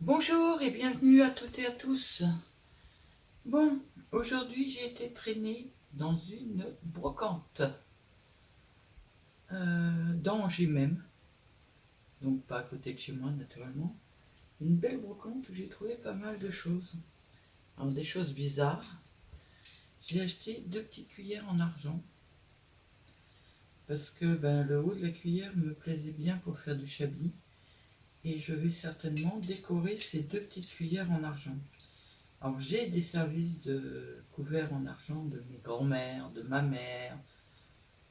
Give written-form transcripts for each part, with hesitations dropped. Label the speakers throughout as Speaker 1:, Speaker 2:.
Speaker 1: Bonjour et bienvenue à toutes et à tous. Bon, aujourd'hui j'ai été traînée dans une brocante, dans Angers même, donc pas à côté de chez moi naturellement. Une belle brocante où j'ai trouvé pas mal de choses. Alors des choses bizarres. J'ai acheté 2 petites cuillères en argent parce que le haut de la cuillère me plaisait bien pour faire du chablis et je vais certainement décorer ces 2 petites cuillères en argent. Alors j'ai des services de couverts en argent de mes grands-mères, de ma mère,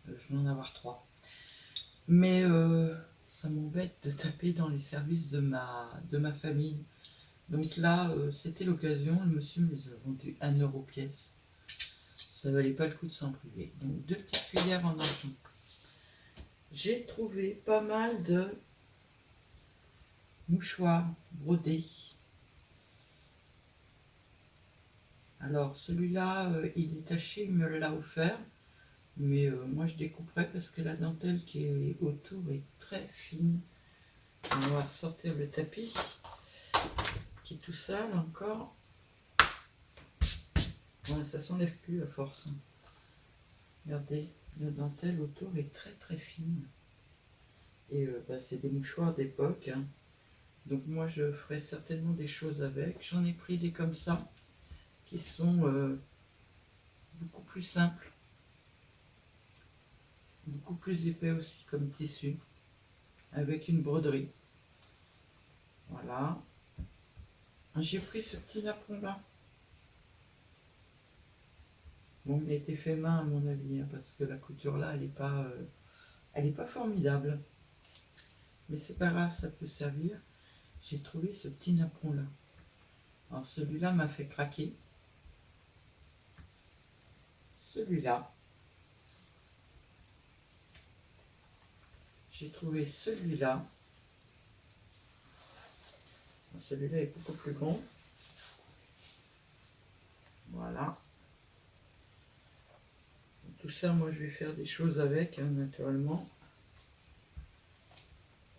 Speaker 1: je vais en avoir 3. Mais ça m'embête de taper dans les services de ma famille. Donc là, c'était l'occasion, le monsieur me les a vendus 1 € pièce. Ça valait pas le coup de s'en priver. Donc 2 petites cuillères en argent. J'ai trouvé pas mal de mouchoirs brodés. Alors celui-là, il est taché, il me l'a offert. Mais moi je découperai parce que la dentelle qui est autour est très fine. On va ressortir le tapis qui est tout sale encore. Ouais, ça s'enlève plus à force. Regardez, la dentelle autour est très très fine. Et c'est des mouchoirs d'époque. Hein. Donc moi je ferai certainement des choses avec. J'en ai pris des comme ça qui sont beaucoup plus simples. Beaucoup plus épais aussi comme tissu. Avec une broderie. Voilà. J'ai pris ce petit napperon là. Bon, il a été fait main à mon avis, hein, parce que la couture là, elle est pas formidable. Mais c'est pas grave, ça peut servir. J'ai trouvé ce petit napperon là. Alors celui-là m'a fait craquer. Celui-là. J'ai trouvé celui-là. Celui-là est beaucoup plus grand. Voilà. Tout ça, moi, je vais faire des choses avec, hein, naturellement.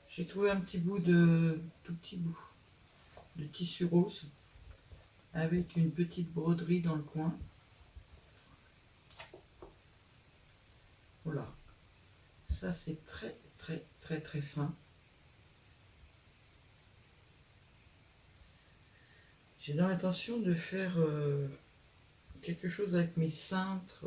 Speaker 1: J'ai trouvé un petit bout tout petit bout de tissu rose avec une petite broderie dans le coin. Voilà. Ça, c'est très, très, très, très fin. J'ai dans l'intention de faire quelque chose avec mes cintres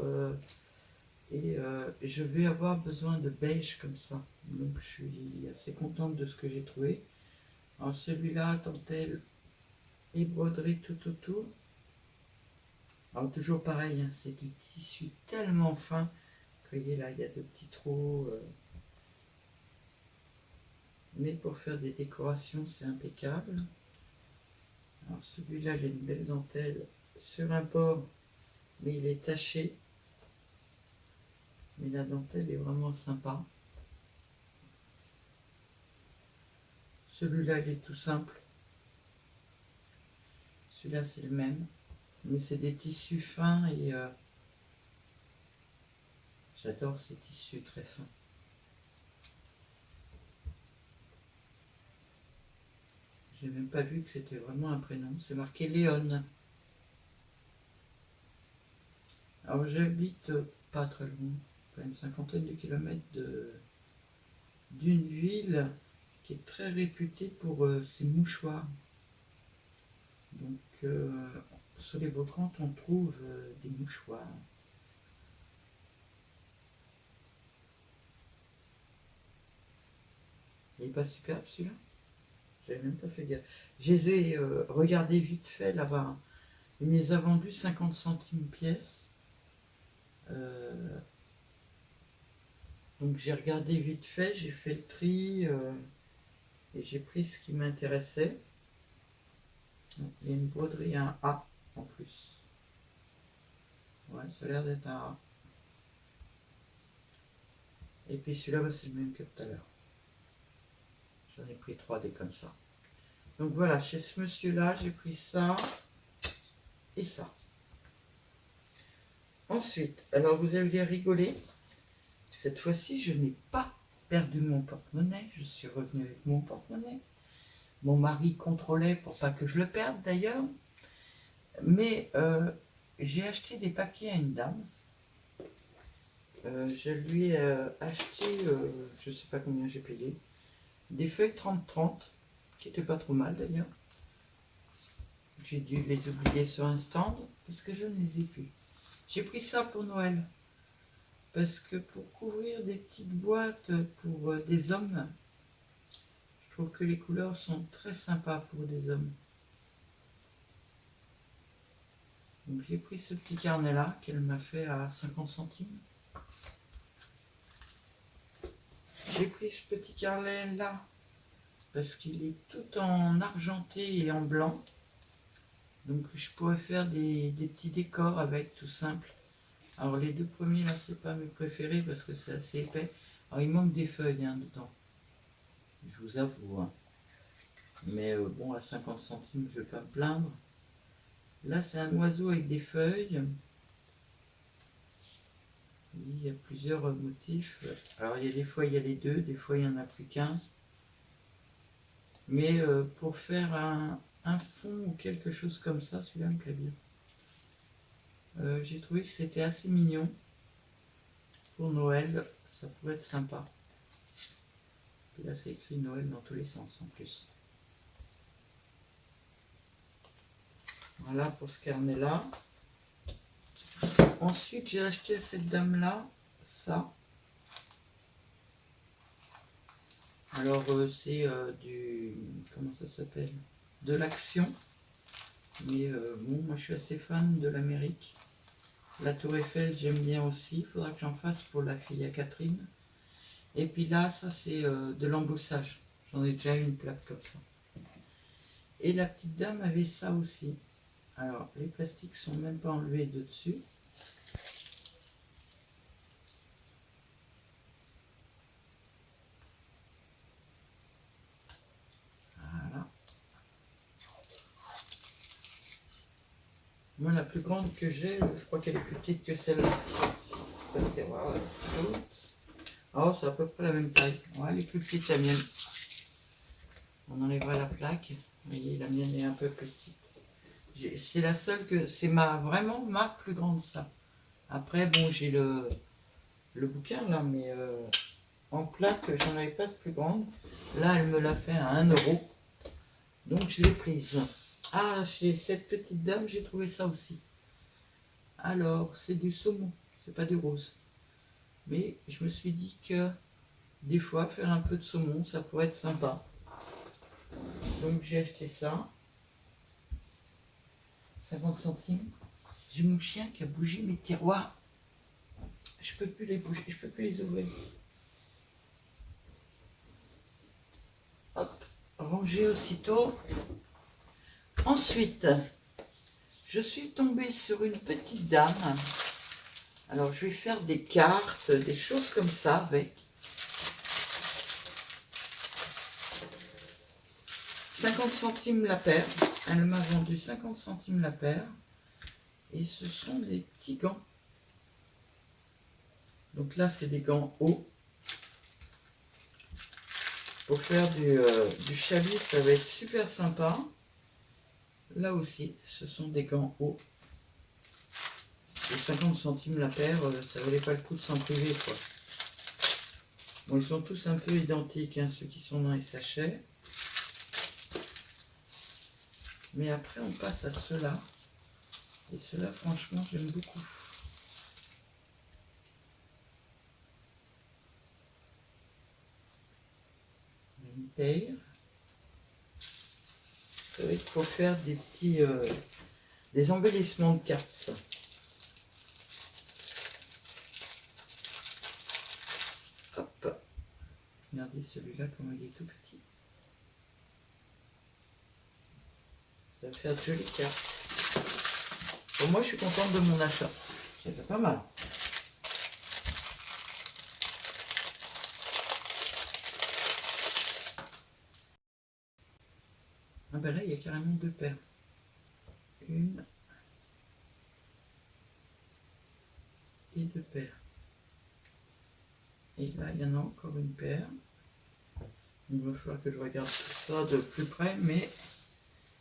Speaker 1: et je vais avoir besoin de beige comme ça. Donc je suis assez contente de ce que j'ai trouvé. Alors celui-là, dentelle et broderie tout autour. Alors toujours pareil, hein, c'est du tissu tellement fin. Vous voyez là, il y a de petits trous. Mais pour faire des décorations, c'est impeccable. Alors celui-là, il a une belle dentelle sur un bord, mais il est taché. Mais la dentelle est vraiment sympa. Celui-là, il est tout simple. Celui-là, c'est le même. Mais c'est des tissus fins et j'adore ces tissus très fins. J'ai même pas vu que c'était vraiment un prénom. C'est marqué Léon. Alors j'habite pas très loin, à une cinquantaine de kilomètres d'une ville qui est très réputée pour ses mouchoirs. Donc sur les brocantes, on trouve des mouchoirs. Il n'est pas superbe celui-là? J'avais même pas fait gaffe. Je les ai regardés vite fait là-bas. Il me les a vendus 50 centimes pièce. Donc j'ai regardé vite fait, j'ai fait le tri et j'ai pris ce qui m'intéressait. Il y a une broderie, un A en plus. Ouais, ça a l'air d'être un A. Et puis celui-là, c'est le même que tout à l'heure. J'en ai pris 3 des comme ça. Donc voilà, chez ce monsieur-là, j'ai pris ça et ça. Ensuite, alors vous allez rigoler. Cette fois-ci, je n'ai pas perdu mon porte-monnaie. Je suis revenue avec mon porte-monnaie. Mon mari contrôlait pour pas que je le perde d'ailleurs. Mais j'ai acheté des paquets à une dame. Je lui ai acheté, je sais pas combien j'ai payé, des feuilles 30-30, qui étaient pas trop mal d'ailleurs. J'ai dû les oublier sur un stand parce que je ne les ai plus. J'ai pris ça pour Noël. Parce que pour couvrir des petites boîtes pour des hommes, je trouve que les couleurs sont très sympas pour des hommes. Donc j'ai pris ce petit carnet là qu'elle m'a fait à 50 centimes. J'ai pris ce petit carnet là parce qu'il est tout en argenté et en blanc. Donc je pourrais faire des petits décors avec, tout simple. Alors les deux premiers là, c'est pas mes préférés parce que c'est assez épais. Alors il manque des feuilles dedans, je vous avoue. Mais bon, à 50 centimes, je vais pas me plaindre. Là, c'est un oiseau avec des feuilles. Il y a plusieurs motifs. Alors, il y a des fois, il y a les deux, des fois, il n'y en a plus qu'un. Mais pour faire un fond ou quelque chose comme ça, celui-là me plaît bien. J'ai trouvé que c'était assez mignon. Pour Noël, ça pourrait être sympa. Et là, c'est écrit Noël dans tous les sens en plus. Voilà pour ce carnet-là. Ensuite, j'ai acheté à cette dame-là ça. Alors, c'est du... Comment ça s'appelle? De l'action. Mais bon, moi je suis assez fan de l'Amérique. La Tour Eiffel, j'aime bien aussi. Il faudra que j'en fasse pour la fille à Catherine. Et puis là, ça c'est de l'embossage. J'en ai déjà une plaque comme ça. Et la petite dame avait ça aussi. Alors, les plastiques sont même pas enlevés de dessus. Voilà. Moi, la plus grande que j'ai, je crois qu'elle est plus petite que celle-là. Voilà, oh, c'est à peu près la même taille. Ouais, elle est plus petite, la mienne. On enlèvera la plaque. Vous voyez, la mienne est un peu plus petite. C'est la seule que... C'est vraiment ma plus grande, ça. Après, bon, j'ai le bouquin, là, mais en plaque, j'en avais pas de plus grande. Là, elle me l'a fait à 1 euro. Donc, je l'ai prise. Ah, chez cette petite dame, j'ai trouvé ça aussi. Alors, c'est du saumon. C'est pas du rose. Mais je me suis dit que des fois, faire un peu de saumon, ça pourrait être sympa. Donc, j'ai acheté ça. 50 centimes. J'ai mon chien qui a bougé mes tiroirs. Je peux plus les bouger, je peux plus les ouvrir. Hop, ranger aussitôt. Ensuite, je suis tombée sur une petite dame. Alors, je vais faire des cartes, des choses comme ça avec. 50 centimes la paire. Elle m'a vendu 50 centimes la paire. Et ce sont des petits gants. Donc là, c'est des gants hauts. Pour faire du chablis, ça va être super sympa. Là aussi, ce sont des gants hauts. Et 50 centimes la paire, ça valait pas le coup de s'en priver, quoi. Bon, ils sont tous un peu identiques, hein, ceux qui sont dans les sachets. Mais après, on passe à ceux-là. Et ceux-là, franchement, j'aime beaucoup. Une paire. Ça va être pour faire des petits... des embellissements de cartes, ça. Hop. Regardez celui-là, comment il est tout petit. Ça va faire de jolies cartes. Bon, moi, je suis contente de mon achat. Ça fait pas mal. Ah ben là, il y a carrément 2 paires. Une et 2 paires. Et là, il y en a encore une paire. Il va falloir que je regarde tout ça de plus près, mais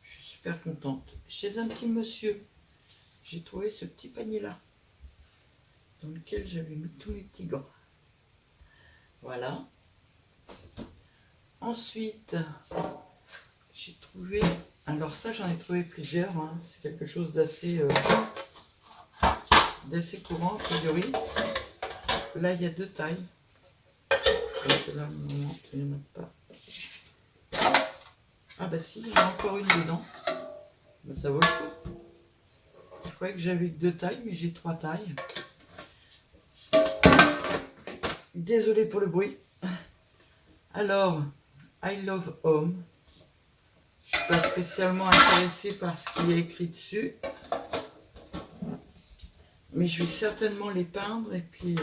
Speaker 1: je suis super contente. Chez un petit monsieur, j'ai trouvé ce petit panier-là, dans lequel j'avais mis tous mes petits gants. Voilà. Ensuite, j'ai trouvé... Alors ça, j'en ai trouvé plusieurs. Hein. C'est quelque chose d'assez courant, a priori. Là, il y a 2 tailles. Donc là, non, il n'y en a pas. Ah bah si, il y en a encore une dedans. Bah, ça vaut le coup. Je croyais que j'avais que 2 tailles, mais j'ai 3 tailles. Désolée pour le bruit. Alors, I Love Home. Je ne suis pas spécialement intéressée par ce qui est écrit dessus. Mais je vais certainement les peindre et puis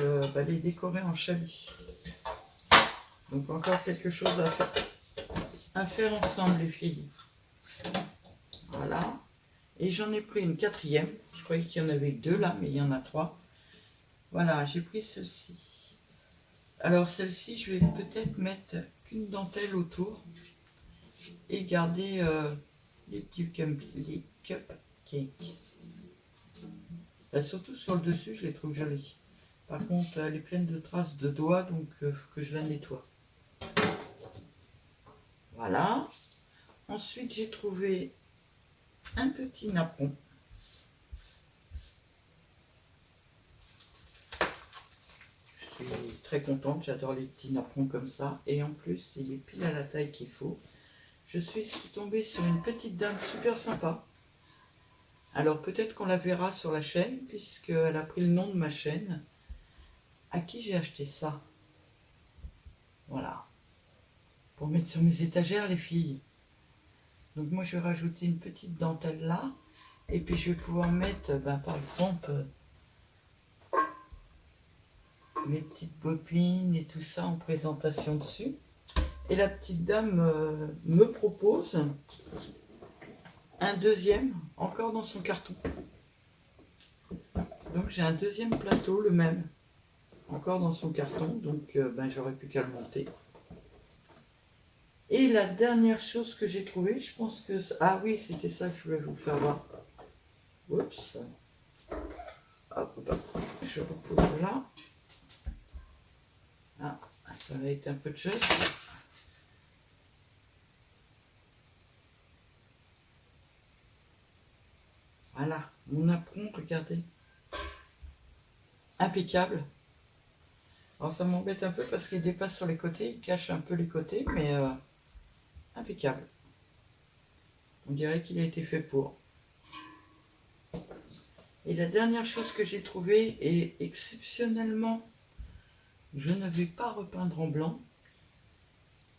Speaker 1: les décorer en chablis. Donc encore quelque chose à faire ensemble, les filles. Voilà. Et j'en ai pris une 4e. Je croyais qu'il y en avait 2 là, mais il y en a 3. Voilà, j'ai pris celle-ci. Alors celle-ci, je vais peut-être mettre qu'une dentelle autour et garder les petits cupcakes. Surtout sur le dessus, je les trouve jolis. Par contre, elle est pleine de traces de doigts, donc il faut que je la nettoie. Voilà. Ensuite, j'ai trouvé un petit napperon. Je suis très contente, j'adore les petits napperons comme ça. Et en plus, il est pile à la taille qu'il faut. Je suis tombée sur une petite dame super sympa. Alors peut-être qu'on la verra sur la chaîne, puisqu'elle a pris le nom de ma chaîne. À qui j'ai acheté ça? Voilà. Pour mettre sur mes étagères, les filles. Donc moi, je vais rajouter une petite dentelle là. Et puis je vais pouvoir mettre, par exemple, mes petites bobines et tout ça en présentation dessus. Et la petite dame me propose un deuxième, encore dans son carton. Donc j'ai un deuxième plateau, le même, encore dans son carton. Donc j'aurais plus qu'à le monter. Et la dernière chose que j'ai trouvée, je pense que... Ah oui, c'était ça que je voulais vous faire voir. Oups. Hop, je repose là. Ah, ça va être un peu de chose. Voilà, mon apron, regardez. Impeccable. Alors ça m'embête un peu parce qu'il dépasse sur les côtés, il cache un peu les côtés, mais impeccable. On dirait qu'il a été fait pour. Et la dernière chose que j'ai trouvée, et exceptionnellement, je ne vais pas repeindre en blanc,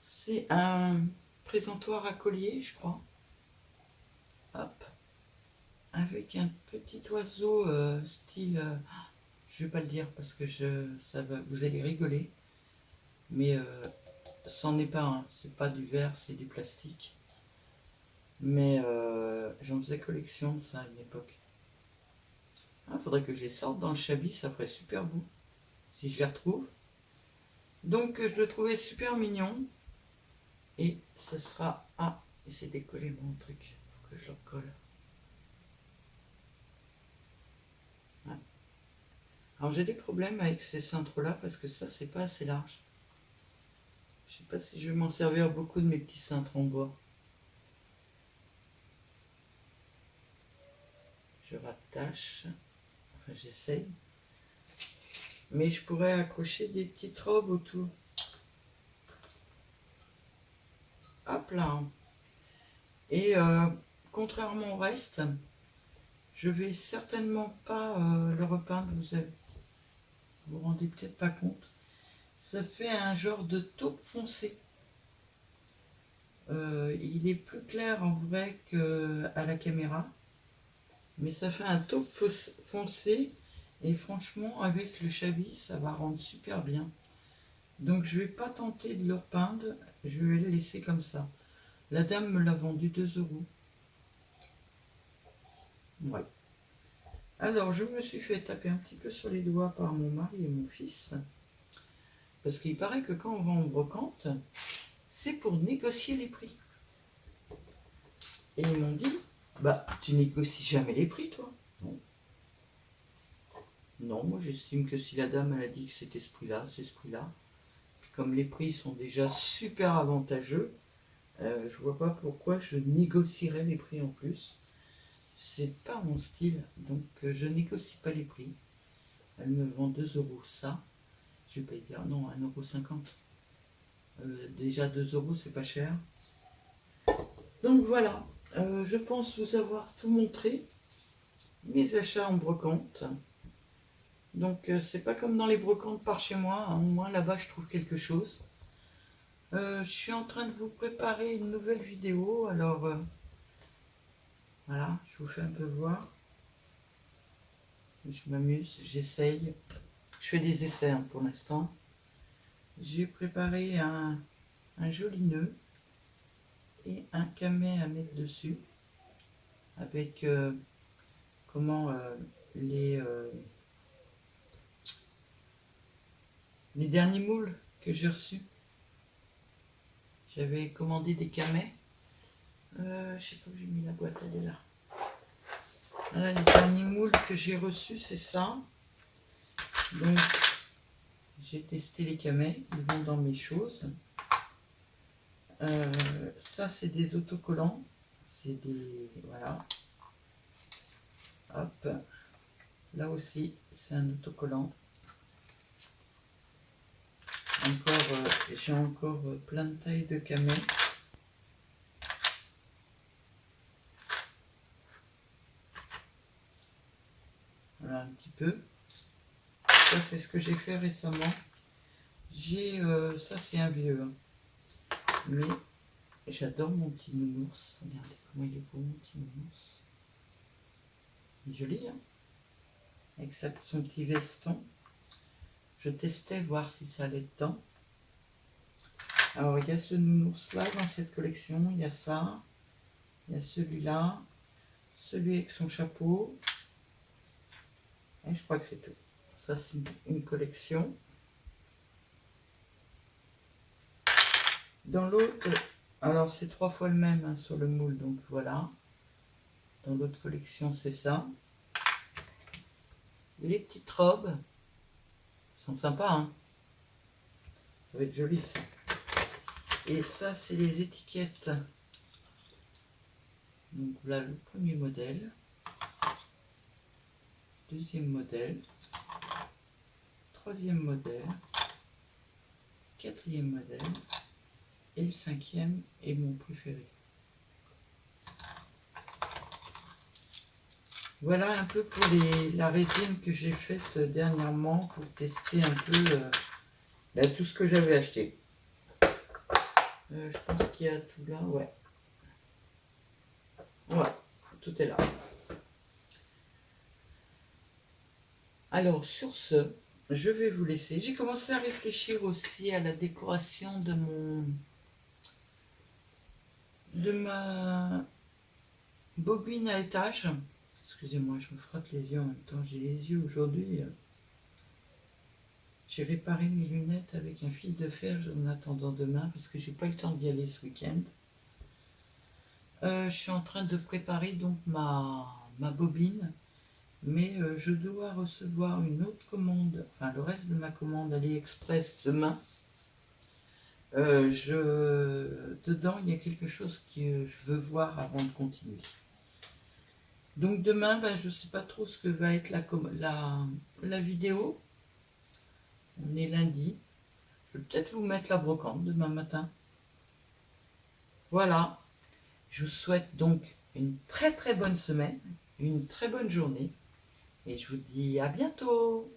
Speaker 1: c'est un présentoir à collier, je crois. Hop. Avec un petit oiseau style... je vais pas le dire parce que vous allez rigoler. Mais c'en est pas un. C'est pas du verre, c'est du plastique. Mais j'en faisais collection de ça à une époque. Ah, faudrait que je les sorte dans le chablis, ça ferait super beau. Si je les retrouve. Donc je le trouvais super mignon. Et ce sera... Ah, et c'est décollé mon truc. Faut que je le colle. Ouais. Alors j'ai des problèmes avec ces cintres là parce que ça c'est pas assez large. Je sais pas si je vais m'en servir beaucoup de mes petits cintres en bois. Je rattache. Enfin j'essaye. Mais je pourrais accrocher des petites robes autour. Hop là. Et contrairement au reste, je vais certainement pas le repeindre. Vous vous rendez peut-être pas compte. Ça fait un genre de taupe foncé. Il est plus clair en vrai qu'à la caméra. Mais ça fait un taupe foncé. Et franchement, avec le chablis, ça va rendre super bien. Donc je vais pas tenter de le repeindre. Je vais le laisser comme ça. La dame me l'a vendu 2 €. Ouais. Alors, je me suis fait taper un petit peu sur les doigts par mon mari et mon fils. Parce qu'il paraît que quand on va en brocante, c'est pour négocier les prix. Et ils m'ont dit, bah, tu négocies jamais les prix, toi? Non. Non, moi j'estime que si la dame elle a dit que c'était ce prix-là, c'est ce prix-là. Puis comme les prix sont déjà super avantageux, je vois pas pourquoi je négocierais les prix en plus. C'est pas mon style, donc je négocie pas les prix. Elle me vend 2 € ça. Je vais pas dire non, 1,50 €. Déjà 2 € c'est pas cher. Donc voilà, je pense vous avoir tout montré. Mes achats en brocante. Donc c'est pas comme dans les brocantes par chez moi, hein. Au moins là-bas je trouve quelque chose. Je suis en train de vous préparer une nouvelle vidéo, alors voilà, je vous fais un peu voir. Je m'amuse, j'essaye. Je fais des essais hein, pour l'instant. J'ai préparé un joli nœud et un camé à mettre dessus avec les derniers moules que j'ai reçus. J'avais commandé des camés. Je sais pas où j'ai mis la boîte, elle est là. Voilà, les derniers moules que j'ai reçus, c'est ça. Donc, j'ai testé les camés, ils vont dans mes choses. Ça, c'est des autocollants. C'est des... Voilà. Hop. Là aussi, c'est un autocollant. Encore, j'ai encore plein de tailles de camés. Voilà un petit peu. Ça, c'est ce que j'ai fait récemment. J'ai... ça, c'est un vieux. Hein. Mais j'adore mon petit nounours. Regardez comment il est beau, mon petit nounours. Joli, hein, avec son petit veston. Je testais voir si ça allait dedans. Alors, il y a ce nounours-là dans cette collection. Il y a ça. Il y a celui-là. Celui avec son chapeau. Et je crois que c'est tout. Ça, c'est une collection. Dans l'autre, alors c'est 3 fois le même hein, sur le moule, donc voilà. Dans l'autre collection, c'est ça. Les petites robes sont sympas, hein. Ça va être joli, ça. Et ça, c'est les étiquettes. Donc voilà le premier modèle. Deuxième modèle. Troisième modèle. Quatrième modèle. Et le cinquième est mon préféré. Voilà un peu pour la résine que j'ai faite dernièrement pour tester un peu tout ce que j'avais acheté. Je pense qu'il y a tout là, ouais. Ouais, tout est là. Alors sur ce, je vais vous laisser. J'ai commencé à réfléchir aussi à la décoration de ma bobine à étage. Excusez-moi, je me frotte les yeux en même temps. J'ai les yeux aujourd'hui. J'ai réparé mes lunettes avec un fil de fer en attendant demain parce que j'ai pas eu le temps d'y aller ce week-end. Je suis en train de préparer donc ma bobine, mais je dois recevoir une autre commande, enfin le reste de ma commande AliExpress demain. Dedans, il y a quelque chose que je veux voir avant de continuer. Donc demain, je ne sais pas trop ce que va être la vidéo. On est lundi. Je vais peut-être vous mettre la brocante demain matin. Voilà. Je vous souhaite donc une très très bonne semaine, une très bonne journée. Et je vous dis à bientôt.